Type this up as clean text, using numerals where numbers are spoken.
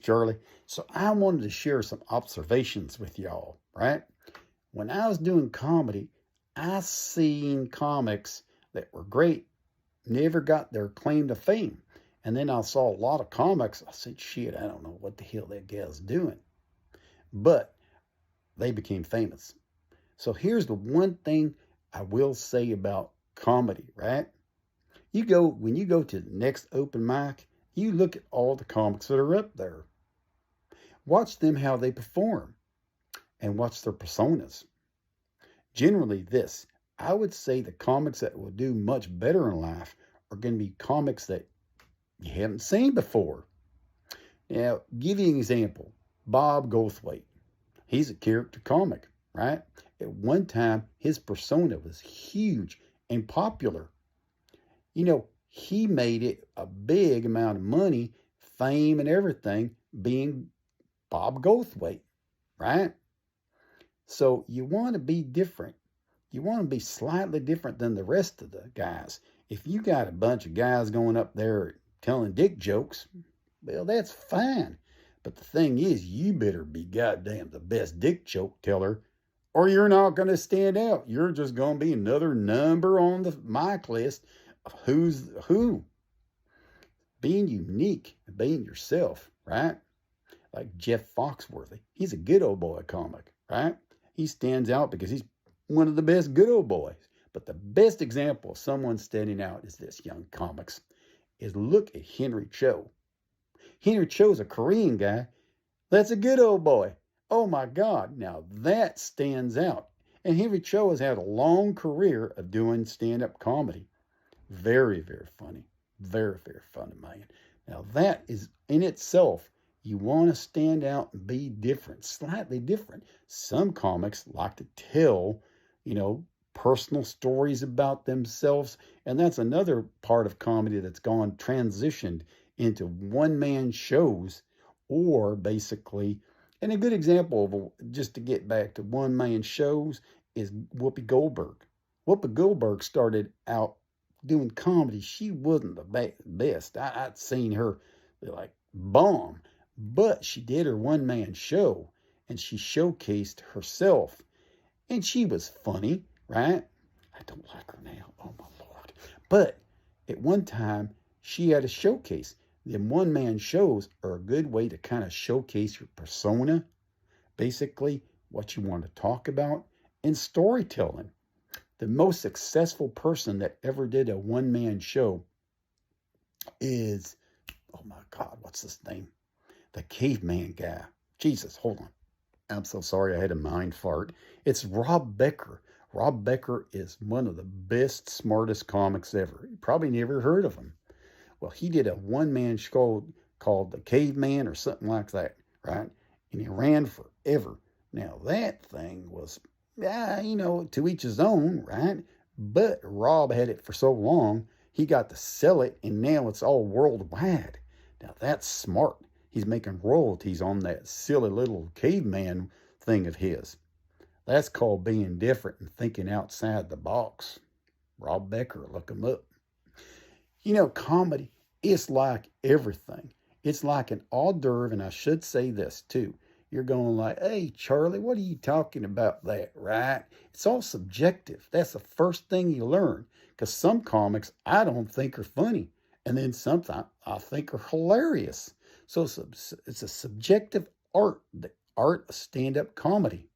Charlie. So I wanted to share some observations with y'all, right? When I was doing comedy, I seen comics that were great, never got their claim to fame. And then I saw a lot of comics. I said, shit, I don't know what the hell that gal's doing. But they became famous. So here's the one thing I will say about comedy, right? When you go to the next open mic, you look at all the comics that are up there. Watch them how they perform and watch their personas. Generally, I would say the comics that will do much better in life are going to be comics that you haven't seen before. Now, give you an example. Bob Goldthwait. He's a character comic, right? At one time, his persona was huge and popular. He made it a big amount of money, fame, and everything being Bob Goldthwait, right? So you want to be different. You want to be slightly different than the rest of the guys. If you got a bunch of guys going up there telling dick jokes, well, that's fine. But the thing is, you better be goddamn the best dick joke teller, or you're not going to stand out. You're just going to be another number on the mic list of who's who. Being unique and being yourself, right? Like Jeff Foxworthy. He's a good old boy comic, right? He stands out because he's one of the best good old boys. But the best example of someone standing out is this, young comics, is look at Henry Cho. Henry Cho's a Korean guy. That's a good old boy. Oh my God. Now that stands out. And Henry Cho has had a long career of doing stand-up comedy. Very, very funny. Very, very funny, man. Now that is in itself, you want to stand out and be different, slightly different. Some comics like to tell, personal stories about themselves. And that's another part of comedy that's gone transitioned into one-man shows, or basically, and a good example of just to get back to one-man shows is Whoopi Goldberg. Whoopi Goldberg started out doing comedy. She wasn't the best. I'd seen her like bomb, but she did her one-man show and she showcased herself, and she was funny, right? I don't like her now. Oh my Lord. But at one time, she had a showcase. Them one-man shows are a good way to kind of showcase your persona, basically what you want to talk about, and storytelling. The most successful person that ever did a one-man show is, oh my God, what's his name? The caveman guy. Jesus, hold on. I'm so sorry, I had a mind fart. It's Rob Becker. Rob Becker is one of the best, smartest comics ever. You probably never heard of him. Well, he did a one-man show called The Caveman or something like that, right? And he ran forever. Now, that thing was, to each his own, right? But Rob had it for so long, he got to sell it, and now it's all worldwide. Now, that's smart. He's making royalties on that silly little caveman thing of his. That's called being different and thinking outside the box. Rob Becker, look him up. Comedy is like everything. It's like an hors d'oeuvre, and I should say this too. You're going like, hey, Charlie, what are you talking about that, right? It's all subjective. That's the first thing you learn, because some comics I don't think are funny, and then some I think are hilarious. So it's a subjective art, the art of stand-up comedy.